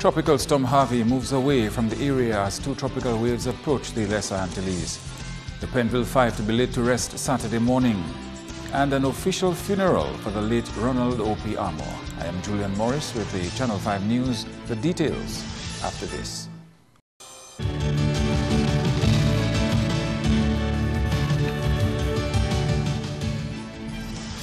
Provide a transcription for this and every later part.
Tropical storm Harvey moves away from the area as two tropical waves approach the Lesser Antilles. The Penville 5 to be laid to rest Saturday morning. And an official funeral for the late Ronald O.P. Armour. I am Julian Morris with the Channel 5 News. The details after this.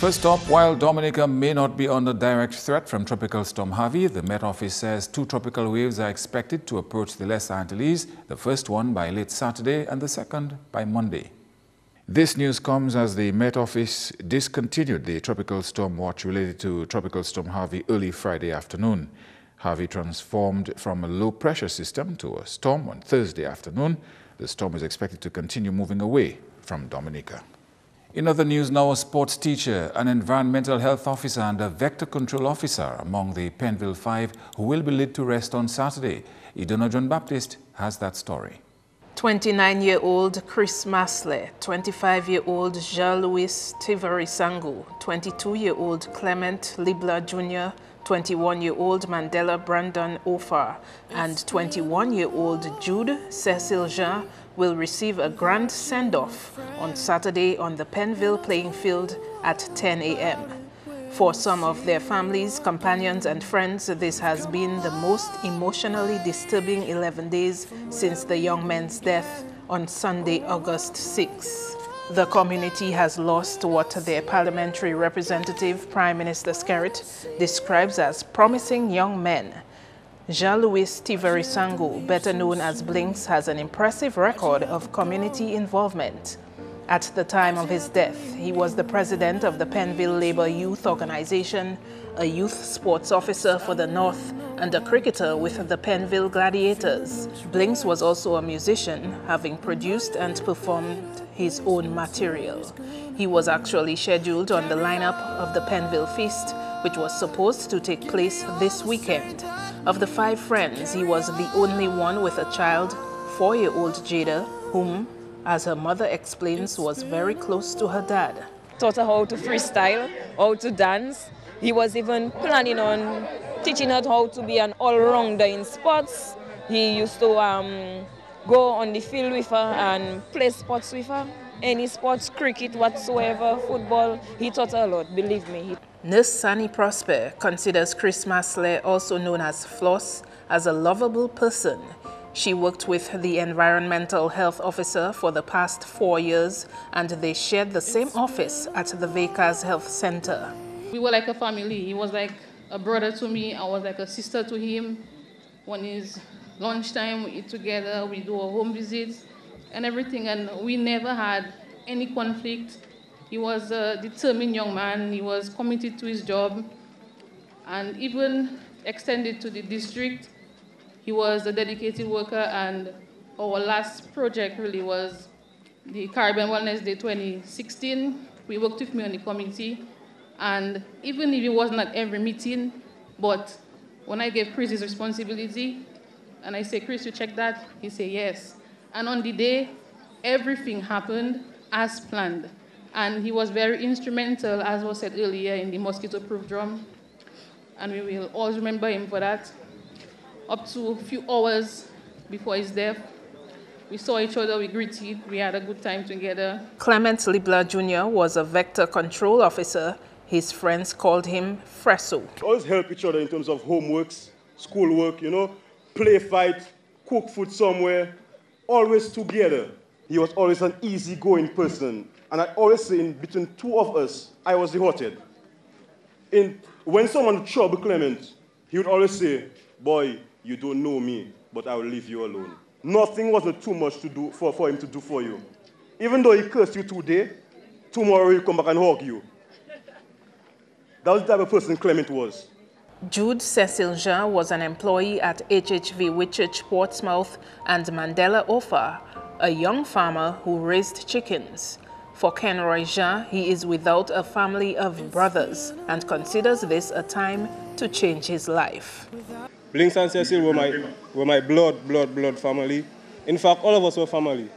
First up, while Dominica may not be under direct threat from Tropical Storm Harvey, the Met Office says two tropical waves are expected to approach the Lesser Antilles, the first one by late Saturday and the second by Monday. This news comes as the Met Office discontinued the tropical storm watch related to Tropical Storm Harvey early Friday afternoon. Harvey transformed from a low-pressure system to a storm on Thursday afternoon. The storm is expected to continue moving away from Dominica. In other news now, a sports teacher, an environmental health officer and a vector control officer among the Penville 5 who will be laid to rest on Saturday. Idona John Baptist has that story. 29-year-old Chris Masley, 25-year-old Jean-Louis Tiveri-Sangu, 22-year-old Clement Libla Jr., 21-year-old Mandela Brandon Ofar, and 21-year-old Jude Cecil Jean will receive a grand send-off on Saturday on the Penville playing field at 10 a.m. For some of their families, companions, and friends, this has been the most emotionally disturbing 11 days since the young man's death on Sunday, August 6. The community has lost what their parliamentary representative, Prime Minister Skerrit, describes as promising young men. Jean-Louis Tiveri-Sangu, better known as Blinks, has an impressive record of community involvement. At the time of his death, he was the president of the Penville Labour Youth Organization, a youth sports officer for the North, and a cricketer with the Penville Gladiators. Blinks was also a musician, having produced and performed his own material. He was actually scheduled on the lineup of the Penville Feast, which was supposed to take place this weekend. Of the 5 friends, he was the only one with a child, 4-year-old Jada, whom, as her mother explains, was very close to her dad. Taught her how to freestyle, how to dance. He was even planning on teaching her how to be an all-rounder in sports. He used to go on the field with her and play sports with her. Any sports, cricket, whatsoever, football, he taught her a lot, believe me. Nurse Sani Prosper considers Chris Masley, also known as Floss, as a lovable person. She worked with the environmental health officer for the past 4 years, and they shared the same office at the Vacas Health Center. We were like a family. He was like a brother to me. I was like a sister to him. When it's lunchtime, we eat together, we do a home visits and everything, and we never had any conflict. He was a determined young man. He was committed to his job, and even extended to the district. He was a dedicated worker, and our last project really was the Caribbean Wellness Day 2016. We worked with me on the committee, and even if it wasn't at every meeting, but when I gave Chris his responsibility, and I say, Chris, you check that? He said, yes. And on the day, everything happened as planned. And he was very instrumental, as was said earlier, in the mosquito-proof drum. And we will always remember him for that. Up to a few hours before his death, we saw each other, we greeted, we had a good time together. Clement Libla Jr. was a vector control officer. His friends called him Fresso. Always help each other in terms of homeworks, schoolwork, play fight, cook food somewhere, always together. He was always an easygoing person. And I always say, in between two of us, I was the hothead. When someone would trouble Clement, he would always say, boy, you don't know me, but I will leave you alone. Nothing wasn't too much to do for him to do for you. Even though he cursed you today, tomorrow he'll come back and hug you. That was the type of person Clement was. Jude Cecil Jean was an employee at HHV Whitchurch, Portsmouth, and Mandela Ofar, a young farmer who raised chickens. For Kenroy Jean, he is without a family of brothers and considers this a time to change his life. Blinks and Cecil were my blood family. In fact, all of us were family.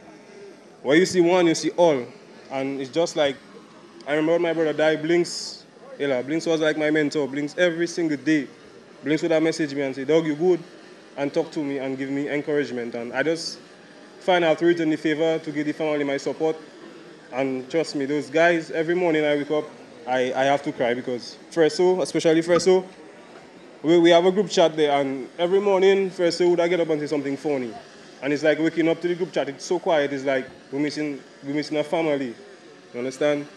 Where you see one, you see all. And it's just like, I remember my brother died, Blinks was like my mentor. Blinks every single day. Blinks would have messaged me and say, Dog, you good? and talk to me and give me encouragement. And I just find out to return the favor, to give the family my support. And trust me, those guys, every morning I wake up, I have to cry because Freso, especially Freso, we have a group chat there, and every morning Freso would I get up and say something funny. And it's like waking up to the group chat, it's so quiet, it's like we're missing a family, you understand?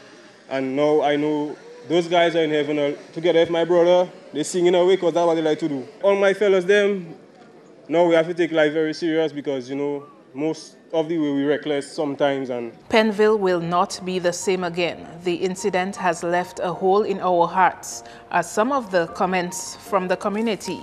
And now I know those guys are in heaven together with my brother, they sing in a way because that's what they like to do. All my fellows, them, now we have to take life very serious because, you know, most of the way we reckless sometimes. And Pennville will not be the same again. The incident has left a hole in our hearts, as some of the comments from the community.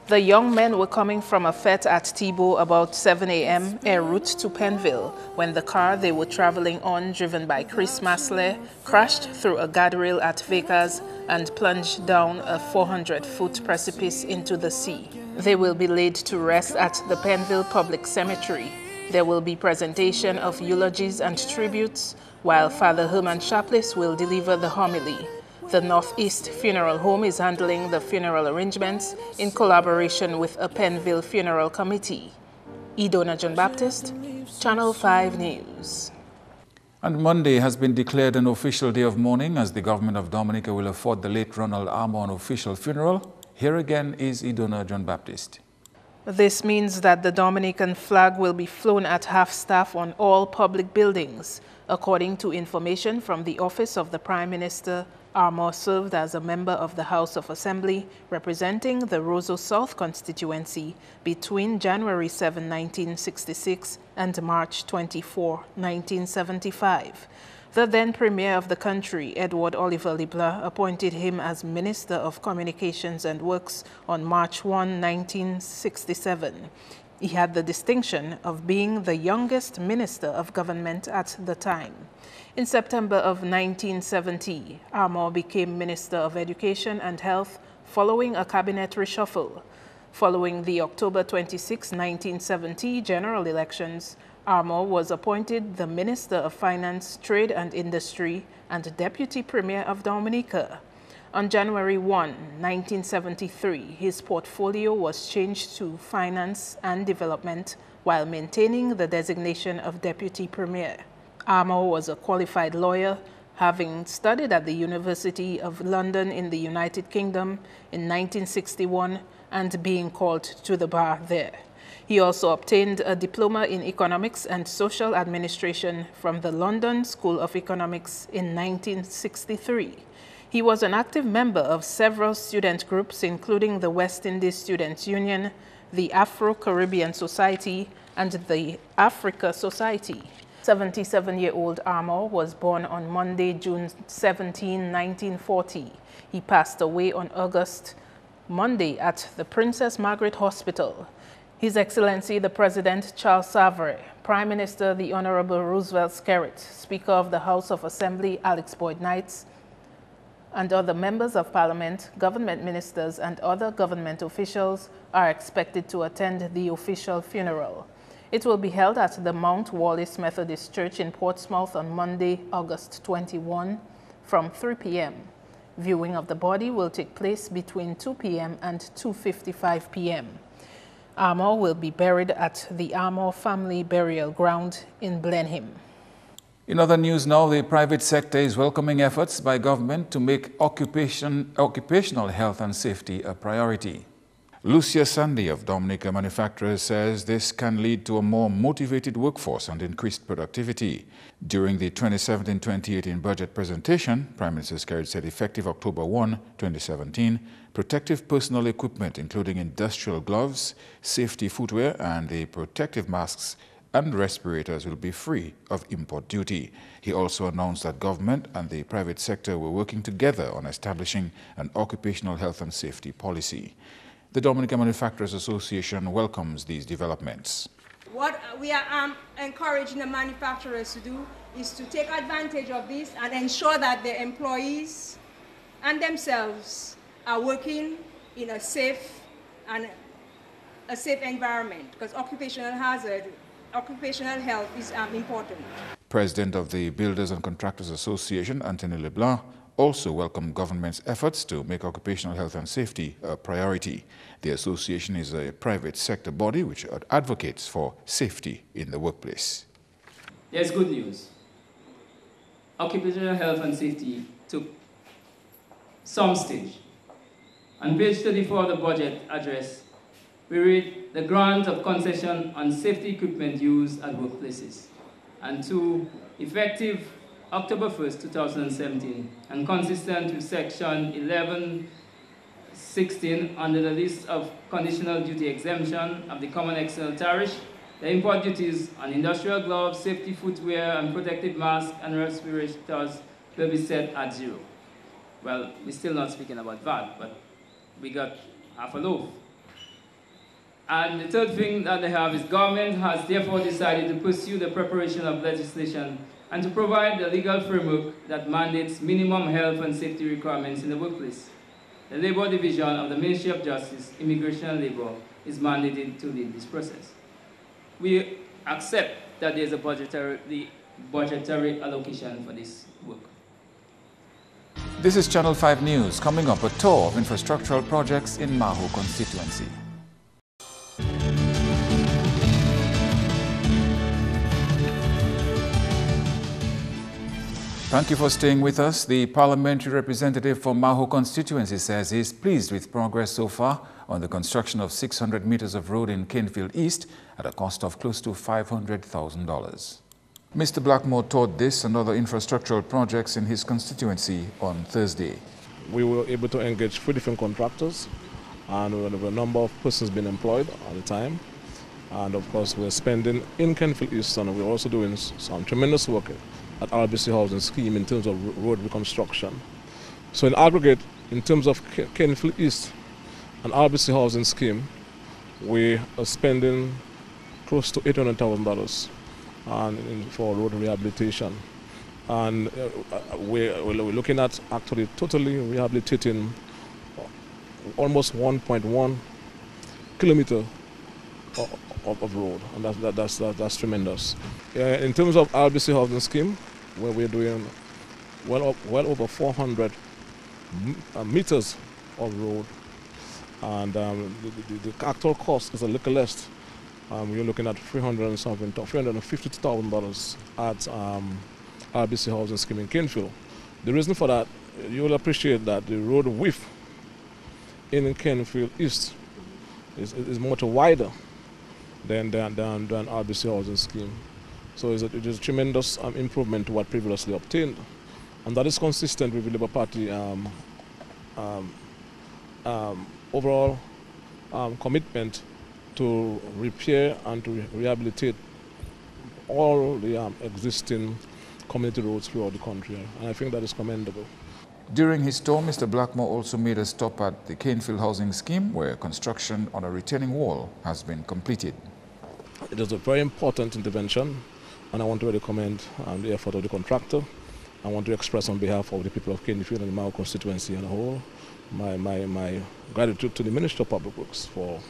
The young men were coming from a fete at Tebow about 7 a.m. en route to Pennville when the car they were traveling on, driven by Chris Masley, crashed through a guardrail at Vekas and plunged down a 400-foot precipice into the sea. They will be laid to rest at the Pennville Public Cemetery. There will be presentation of eulogies and tributes, while Father Herman Chaplis will deliver the homily. The Northeast Funeral Home is handling the funeral arrangements in collaboration with a Pennville Funeral Committee. Idona John Baptist, Channel 5 News. And Monday has been declared an official day of mourning as the government of Dominica will afford the late Ronald Armour an official funeral. Here again is Idona John Baptist. This means that the Dominican flag will be flown at half-staff on all public buildings. According to information from the Office of the Prime Minister, Armour served as a member of the House of Assembly representing the Roseau South constituency between January 7, 1966 and March 24, 1975. The then Premier of the country, Edward Oliver Leblanc, appointed him as Minister of Communications and Works on March 1, 1967. He had the distinction of being the youngest Minister of Government at the time. In September of 1970, Armour became Minister of Education and Health following a cabinet reshuffle. Following the October 26, 1970 general elections, Armour was appointed the Minister of Finance, Trade and Industry and Deputy Premier of Dominica. On January 1, 1973, his portfolio was changed to Finance and Development while maintaining the designation of Deputy Premier. Armour was a qualified lawyer, having studied at the University of London in the United Kingdom in 1961 and being called to the bar there. He also obtained a diploma in economics and social administration from the London School of Economics in 1963. He was an active member of several student groups, including the West Indies Students' Union, the Afro-Caribbean Society, and the Africa Society. 77-year-old Armour was born on Monday, June 17, 1940. He passed away on Monday at the Princess Margaret Hospital. His Excellency the President Charles Savary, Prime Minister the Honorable Roosevelt Skerrit, Speaker of the House of Assembly Alex Boyd Knights, and other members of Parliament, government ministers, and other government officials are expected to attend the official funeral. It will be held at the Mount Wallace Methodist Church in Portsmouth on Monday, August 21, from 3 p.m. Viewing of the body will take place between 2 p.m. and 2:55 p.m. Armour will be buried at the Armour Family Burial Ground in Blenheim. In other news now, the private sector is welcoming efforts by government to make occupational health and safety a priority. Lucia Sandy of Dominica Manufacturers says this can lead to a more motivated workforce and increased productivity. During the 2017-2018 budget presentation, Prime Minister Skerrit said effective October 1, 2017, protective personal equipment including industrial gloves, safety footwear and the protective masks and respirators will be free of import duty. He also announced that government and the private sector were working together on establishing an occupational health and safety policy. The Dominica Manufacturers Association welcomes these developments. What we are encouraging the manufacturers to do is to take advantage of this and ensure that their employees and themselves are working in a safe environment, because occupational health is important. President of the Builders and Contractors Association, Anthony Leblanc, also welcomed government's efforts to make occupational health and safety a priority. The association is a private sector body which advocates for safety in the workplace. There's good news. Occupational health and safety took some stage. On page 34 of the budget address, we read the grant of concession on safety equipment used at workplaces. And 2, effective October 1st, 2017, and consistent with section 1116 under the list of conditional duty exemption of the Common External Tariff, the import duties on industrial gloves, safety footwear, and protective masks and respirators will be set at 0. Well, we're still not speaking about VAT, but we got half a loaf. And the third thing that they have is government has therefore decided to pursue the preparation of legislation and to provide the legal framework that mandates minimum health and safety requirements in the workplace. The Labour Division of the Ministry of Justice, Immigration and Labour is mandated to lead this process. We accept that there is a budgetary allocation for this work. This is Channel 5 News. Coming up, a tour of infrastructural projects in Maho constituency. Thank you for staying with us. The parliamentary representative for Maho constituency says he is pleased with progress so far on the construction of 600 meters of road in Canefield East at a cost of close to $500,000. Mr. Blackmore toured this and other infrastructural projects in his constituency on Thursday. We were able to engage 3 different contractors, and there were a number of persons being employed at the time. And of course, we're spending in Canefield East, and we're also doing some tremendous work at RBC Housing Scheme in terms of road reconstruction. So in aggregate, in terms of Canefield East and RBC Housing Scheme, we are spending close to $800,000 for road rehabilitation. And we're looking at actually totally rehabilitating almost 1.1 kilometer of road, and that's tremendous. In terms of RBC Housing Scheme, where we're doing well over 400 meters of road, and the actual cost is a little less. We're looking at $350,000 at RBC Housing Scheme in Canefield. The reason for that, you'll appreciate that the road width in Canefield East is much wider than RBC Housing Scheme. So it is a tremendous improvement to what previously obtained. And that is consistent with the Labour Party overall commitment to repair and to rehabilitate all the existing community roads throughout the country. And I think that is commendable. During his tour, Mr. Blackmore also made a stop at the Canefield Housing Scheme, where construction on a retaining wall has been completed. It is a very important intervention, and I want to really commend the effort of the contractor. I want to express on behalf of the people of Canefield and the Maho constituency as a whole my gratitude to the Ministry of Public Works for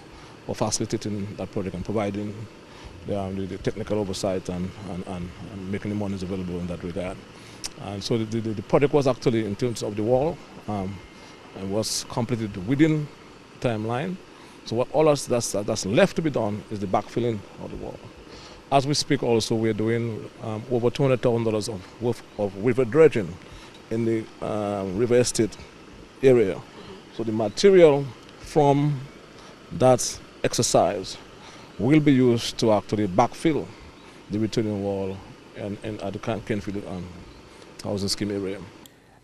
facilitating that project and providing the technical oversight and making the monies available in that regard. And so the project was actually, in terms of the wall, and was completed within timeline. So what all that's left to be done is the backfilling of the wall. As we speak also, we're doing over $200,000 worth of river dredging in the river estate area. So the material from that exercise will be used to actually backfill the retaining wall at the Canefield Housing Scheme area.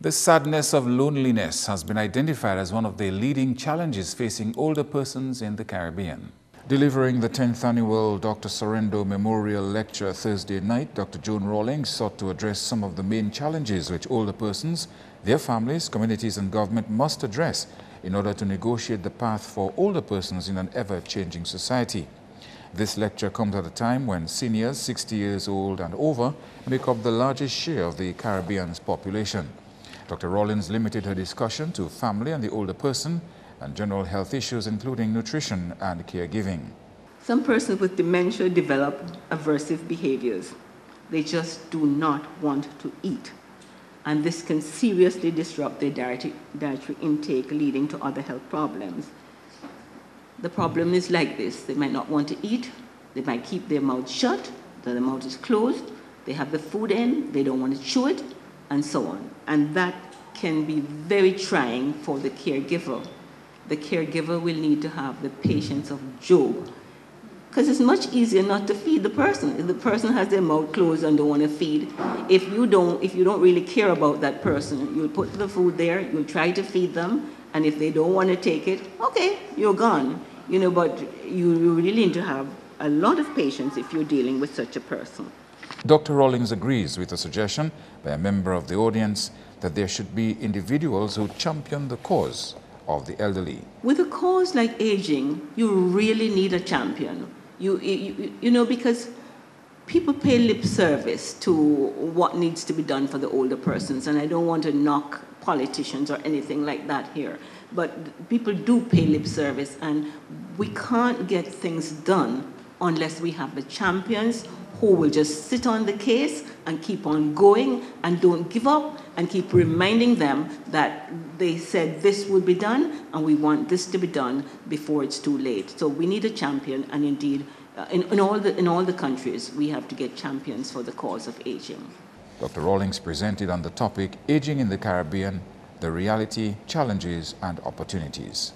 The sadness of loneliness has been identified as one of the leading challenges facing older persons in the Caribbean. Delivering the 10th annual Dr. Sorrento Memorial Lecture Thursday night, Dr. Joan Rawlings sought to address some of the main challenges which older persons, their families, communities and government must address in order to negotiate the path for older persons in an ever-changing society. This lecture comes at a time when seniors 60 years old and over make up the largest share of the Caribbean's population. Dr. Rawlings limited her discussion to family and the older person and general health issues including nutrition and caregiving. Some persons with dementia develop aversive behaviors. They just do not want to eat. and this can seriously disrupt their dietary intake, leading to other health problems. The problem is like this: they might not want to eat, they might keep their mouth shut, their mouth is closed, they have the food in, they don't want to chew it, and so on. And that can be very trying for the caregiver. The caregiver will need to have the patience of Job, because it's much easier not to feed the person. If the person has their mouth closed and don't want to feed, if you don't really care about that person, you'll put the food there, you'll try to feed them, and if they don't want to take it, okay, you're gone. You know, but you really need to have a lot of patience if you're dealing with such a person. Dr. Rawlings agrees with a suggestion by a member of the audience that there should be individuals who champion the cause of the elderly. With a cause like aging, you really need a champion. You know, because people pay lip service to what needs to be done for the older persons, and I don't want to knock politicians or anything like that here, but people do pay lip service, and we can't get things done unless we have the champions who will just sit on the case and keep on going and don't give up and keep reminding them that they said this would be done and we want this to be done before it's too late. So we need a champion, and indeed in all the countries we have to get champions for the cause of aging. Dr. Rawlings presented on the topic Aging in the Caribbean, the reality, challenges and opportunities.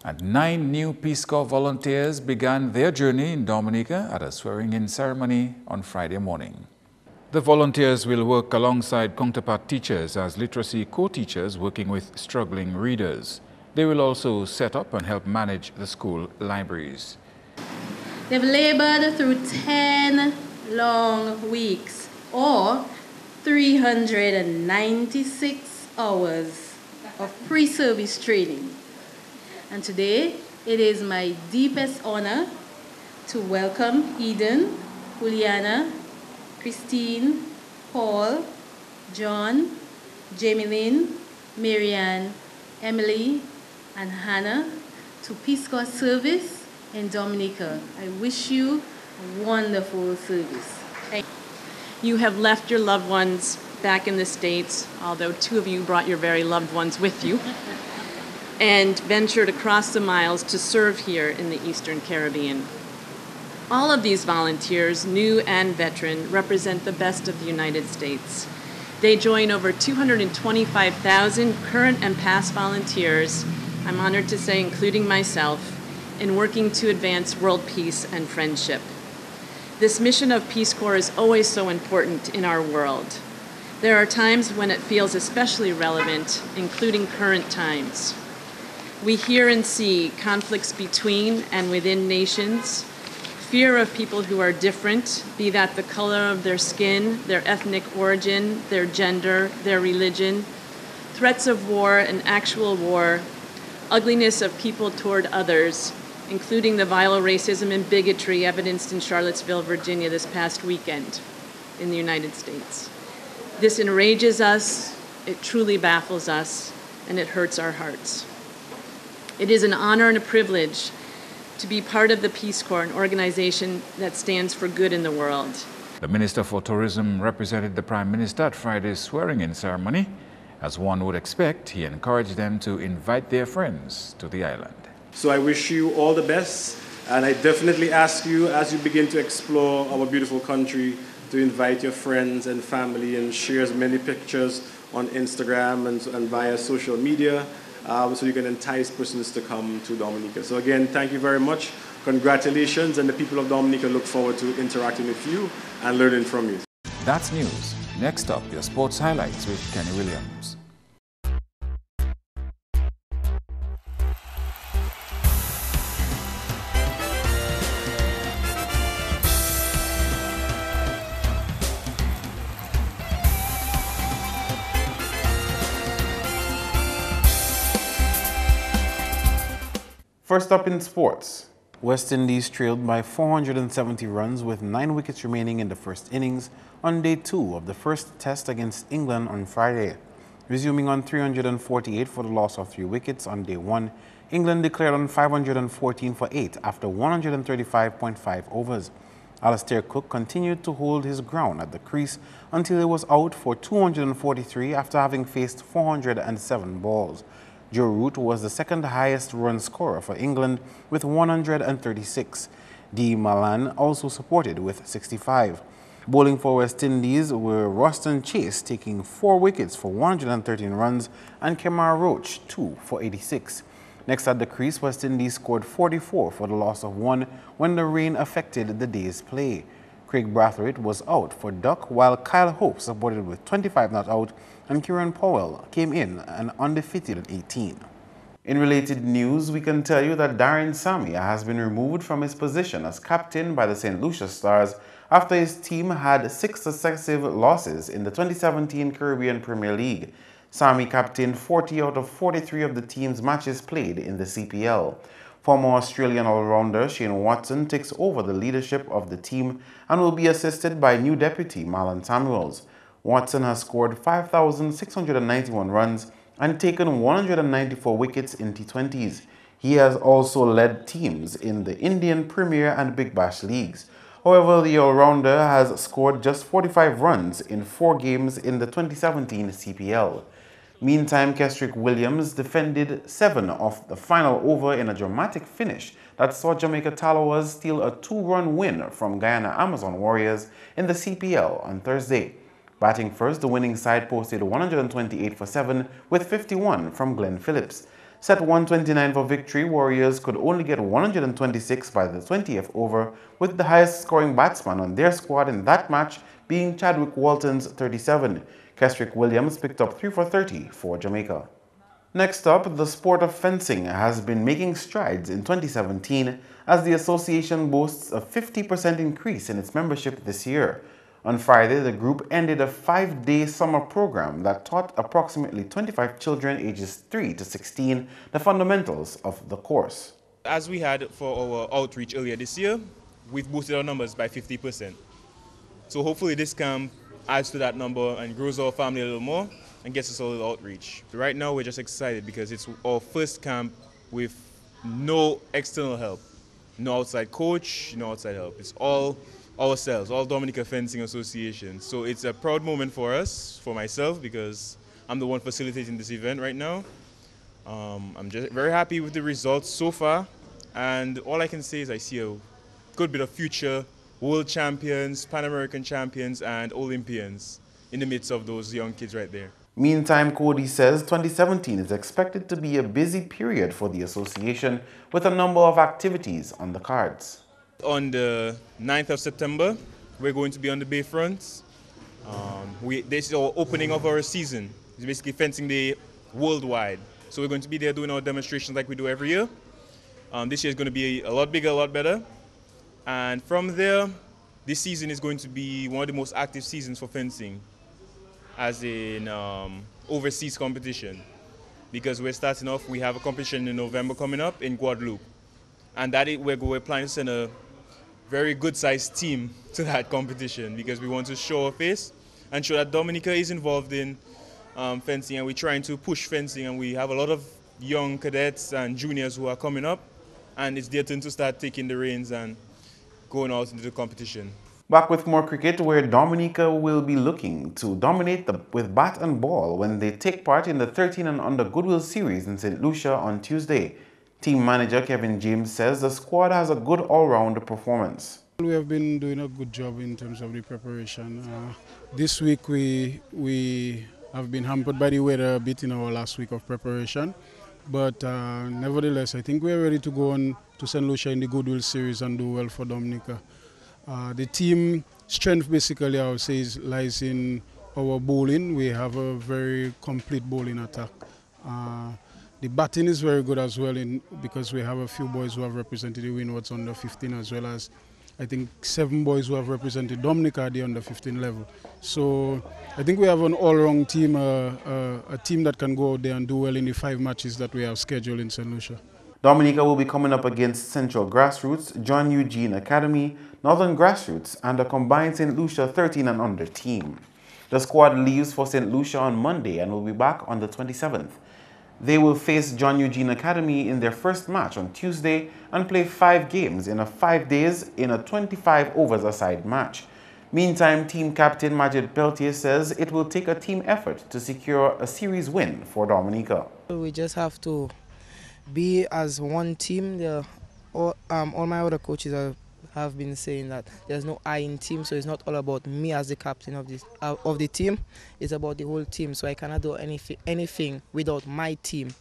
And 9 new Peace Corps volunteers began their journey in Dominica at a swearing-in ceremony on Friday morning. The volunteers will work alongside counterpart teachers as literacy co-teachers working with struggling readers. They will also set up and help manage the school libraries. They've labored through 10 long weeks, or 396 hours of pre-service training. And today, it is my deepest honor to welcome Eden, Juliana, Christine, Paul, John, Jamie-Lynn, Marianne, Emily, and Hannah to Peace Corps service in Dominica. I wish you a wonderful service. You have left your loved ones back in the States, although 2 of you brought your very loved ones with you, and ventured across the miles to serve here in the Eastern Caribbean. All of these volunteers, new and veteran, represent the best of the United States. They join over 225,000 current and past volunteers, I'm honored to say including myself, in working to advance world peace and friendship. This mission of Peace Corps is always so important in our world. There are times when it feels especially relevant, including current times. We hear and see conflicts between and within nations, fear of people who are different, be that the color of their skin, their ethnic origin, their gender, their religion, threats of war and actual war, ugliness of people toward others, including the vile racism and bigotry evidenced in Charlottesville, Virginia this past weekend in the United States. This enrages us, it truly baffles us, and it hurts our hearts. It is an honor and a privilege to be part of the Peace Corps, an organization that stands for good in the world. The Minister for Tourism represented the Prime Minister at Friday's swearing-in ceremony. As one would expect, he encouraged them to invite their friends to the island. So I wish you all the best, and I definitely ask you, as you begin to explore our beautiful country, to invite your friends and family and share as many pictures on Instagram and via social media, so you can entice persons to come to Dominica. So again, thank you very much. Congratulations, and the people of Dominica look forward to interacting with you and learning from you. That's news. Next up, your sports highlights with Kenny Williams. First up in sports, West Indies trailed by 470 runs with 9 wickets remaining in the first innings on day 2 of the first test against England on Friday. Resuming on 348 for the loss of 3 wickets on day 1, England declared on 514 for 8 after 135.5 overs. Alastair Cook continued to hold his ground at the crease until he was out for 243 after having faced 407 balls. Joe Root was the second highest run scorer for England with 136. D. Malan also supported with 65. Bowling for West Indies were Roston Chase taking 4 wickets for 113 runs and Kemar Roach 2 for 86. Next at the crease, West Indies scored 44 for the loss of 1 when the rain affected the day's play. Craig Brathwaite was out for Duck, while Kyle Hope supported with 25 not out, and Kieran Powell came in and undefeated at 18. In related news, we can tell you that Darren Samia has been removed from his position as captain by the St. Lucia Stars after his team had 6 successive losses in the 2017 Caribbean Premier League. Sami captained 40 out of 43 of the team's matches played in the CPL. Former Australian all-rounder Shane Watson takes over the leadership of the team and will be assisted by new deputy Marlon Samuels. Watson has scored 5,691 runs and taken 194 wickets in T20s. He has also led teams in the Indian Premier and Big Bash leagues. However, the all-rounder has scored just 45 runs in 4 games in the 2017 CPL. Meantime, Kesrick Williams defended 7 of the final over in a dramatic finish that saw Jamaica Talawas steal a 2-run win from Guyana Amazon Warriors in the CPL on Thursday. Batting first, the winning side posted 128 for 7 with 51 from Glenn Phillips. Set 129 for victory, Warriors could only get 126 by the 20th over, with the highest scoring batsman on their squad in that match being Chadwick Walton's 37. Kesrick Williams picked up 3 for 30 for Jamaica. Next up, the sport of fencing has been making strides in 2017 as the association boasts a 50% increase in its membership this year. On Friday, the group ended a 5-day summer program that taught approximately 25 children ages 3 to 16 the fundamentals of the course. As we had for our outreach earlier this year, we've boosted our numbers by 50%. So hopefully this camp adds to that number and grows our family a little more and gets us a little outreach. Right now we're just excited because it's our first camp with no external help, no outside coach, no outside help. It's all ourselves, all Dominica Fencing Association. So it's a proud moment for us, for myself, because I'm the one facilitating this event right now. I'm just very happy with the results so far, and all I can say is I see a good bit of future world champions, Pan-American champions, and Olympians in the midst of those young kids right there. Meantime, Cody says 2017 is expected to be a busy period for the association with a number of activities on the cards. On the 9th of September, we're going to be on the Bayfront. This is our opening of our season. It's basically fencing day worldwide. So we're going to be there doing our demonstrations like we do every year. This year is going to be a lot bigger, a lot better. And from there, this season is going to be one of the most active seasons for fencing, as in overseas competition. Because we're starting off, we have a competition in November coming up in Guadeloupe. And we're planning to send a very good-sized team to that competition because we want to show our face and show that Dominica is involved in fencing, and we're trying to push fencing, and we have a lot of young cadets and juniors who are coming up, and it's their turn to start taking the reins and going out into the competition. Back with more cricket, where Dominica will be looking to dominate with bat and ball when they take part in the 13 and under Goodwill Series in St. Lucia on Tuesday. Team manager Kevin James says the squad has a good all-round performance. We have been doing a good job in terms of the preparation. This week we have been hampered by the weather a bit in our last week of preparation, but nevertheless I think we are ready to go on to St. Lucia in the Goodwill Series and do well for Dominica. The team strength basically I would say lies in our bowling. We have a very complete bowling attack. The batting is very good as well because we have a few boys who have represented the Windwards under 15, as well as I think 7 boys who have represented Dominica at the under 15 level. So I think we have an all-round team, a team that can go out there and do well in the 5 matches that we have scheduled in St. Lucia. Dominica will be coming up against Central Grassroots, John Eugene Academy, Northern Grassroots, and a combined St. Lucia 13 and under team. The squad leaves for St. Lucia on Monday and will be back on the 27th. They will face John Eugene Academy in their first match on Tuesday and play 5 games in 5 days in a 25 overs aside match. Meantime, team captain Majid Peltier says it will take a team effort to secure a series win for Dominica. We just have to be as one team. All my other coaches have been saying that there's no I in team, so it's not all about me as the captain of the team. It's about the whole team, so I cannot do anything without my team.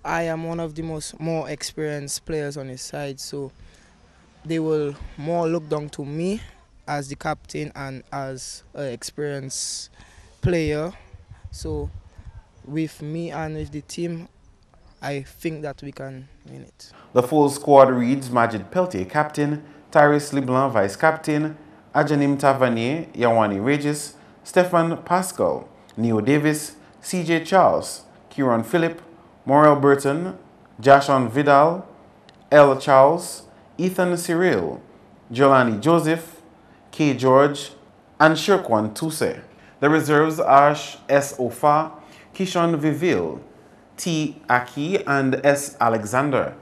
I am one of the more experienced players on his side, so they will more look down to me as the captain and as an experienced player. So with me and with the team, I think that we can win it. The full squad reads Majid Peltier, captain, Tyrese Leblanc, vice-captain, Ajanim Tavernier, Yawani Regis, Stefan Pascal, Neo Davis, CJ Charles, Kieran Phillip, Morel Burton, Jashon Vidal, L. Charles, Ethan Cyril, Jolani Joseph, K. George, and Shirkwan Tuse. The reserves are S. Ofa, Kishon Vivil, T. Aki, and S. Alexander.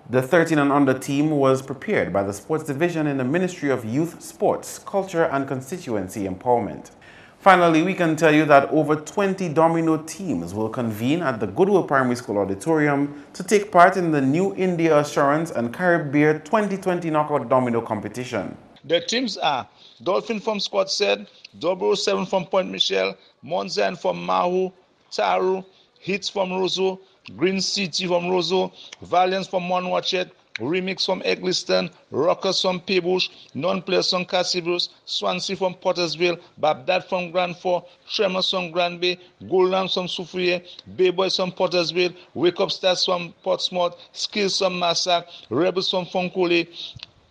The 13 and under team was prepared by the Sports Division in the Ministry of Youth, Sports, Culture, and Constituency Empowerment. Finally, we can tell you that over 20 Domino teams will convene at the Goodwill Primary School Auditorium to take part in the New India Assurance and Caribbean 2020 Knockout Domino competition. The teams are Dolphin from Scott Said, 007 from Point Michel, Monzan from Mahu, Taru, Hits from Roseau, Green City from Roseau, Valiance from Monwatchet, Remix from Egliston, Rockers from Peebush, Non-Players from Cassibus, Swansea from Pottersville, Babdad from Grand Fort, Tremors from Grand Bay, Goldams from Soufrier, Bay Boys from Pottersville, Wake Up Stars from Portsmouth, Skills from Massac, Rebels from Fonkole,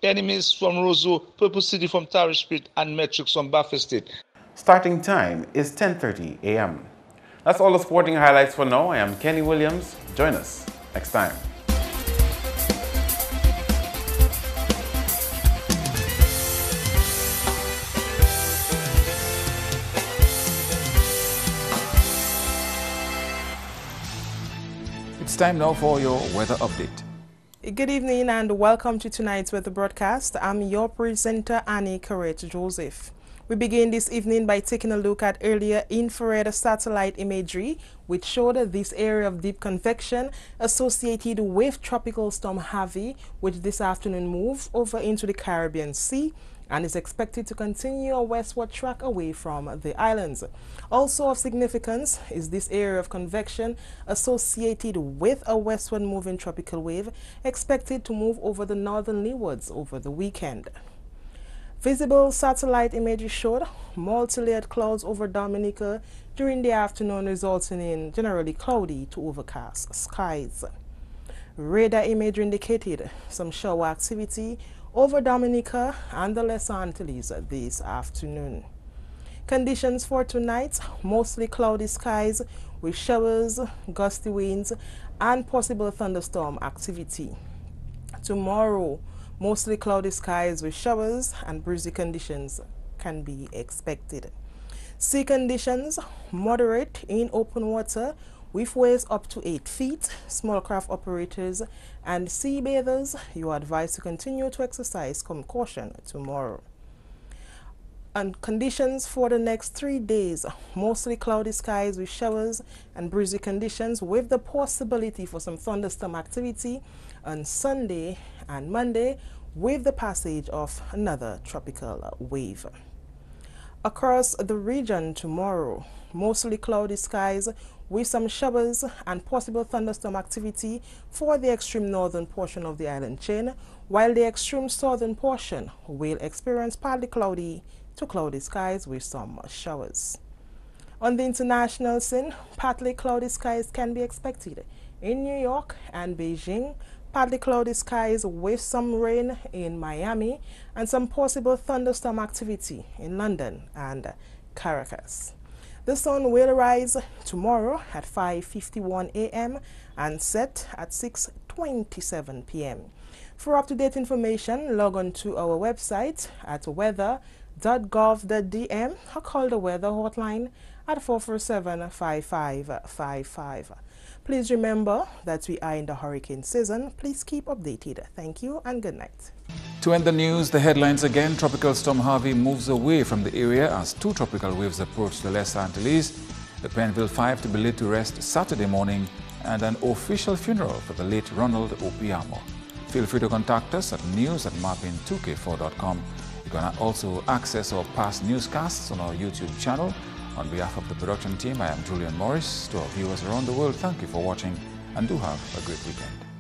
Enemies from Roseau, Purple City from Tarish Street, and Metrics from Baffin State. Starting time is 10:30 a.m. That's all the sporting highlights for now. I am Kenny Williams. Join us next time. It's time now for your weather update. Good evening and welcome to tonight's weather broadcast. I'm your presenter, Annie Correct Joseph. We begin this evening by taking a look at earlier infrared satellite imagery, which showed this area of deep convection associated with Tropical Storm Harvey, which this afternoon moved over into the Caribbean Sea and is expected to continue a westward track away from the islands. Also of significance is this area of convection associated with a westward moving tropical wave expected to move over the northern leewards over the weekend. Visible satellite imagery showed multi-layered clouds over Dominica during the afternoon, resulting in generally cloudy to overcast skies. Radar imagery indicated some shower activity over Dominica and the Lesser Antilles this afternoon. Conditions for tonight: mostly cloudy skies with showers, gusty winds, and possible thunderstorm activity. Tomorrow, mostly cloudy skies with showers and breezy conditions can be expected. Sea conditions: moderate in open water with waves up to 8 feet. Small craft operators and sea bathers, you are advised to continue to exercise caution tomorrow. And conditions for the next 3 days: mostly cloudy skies with showers and breezy conditions with the possibility for some thunderstorm activity on Sunday and Monday with the passage of another tropical wave. Across the region tomorrow, mostly cloudy skies with some showers and possible thunderstorm activity for the extreme northern portion of the island chain, while the extreme southern portion will experience partly cloudy to cloudy skies with some showers. On the international scene, partly cloudy skies can be expected in New York and Beijing, partly cloudy skies with some rain in Miami, and some possible thunderstorm activity in London and Caracas. The sun will rise tomorrow at 5:51 a.m. and set at 6:27 p.m. For up-to-date information, log on to our website at weather.gov.dm or call the weather hotline at 447-5555. Please remember that we are in the hurricane season. Please keep updated. Thank you and good night. To end the news, the headlines again. Tropical Storm Harvey moves away from the area as 2 tropical waves approach the Les Antilles. The Penville 5 to be laid to rest Saturday morning, and an official funeral for the late Ronald Opiamo. Feel free to contact us at news@mapping2k4.com. You can also access our past newscasts on our YouTube channel. On behalf of the production team, I am Julian Morris. To our viewers around the world, thank you for watching and do have a great weekend.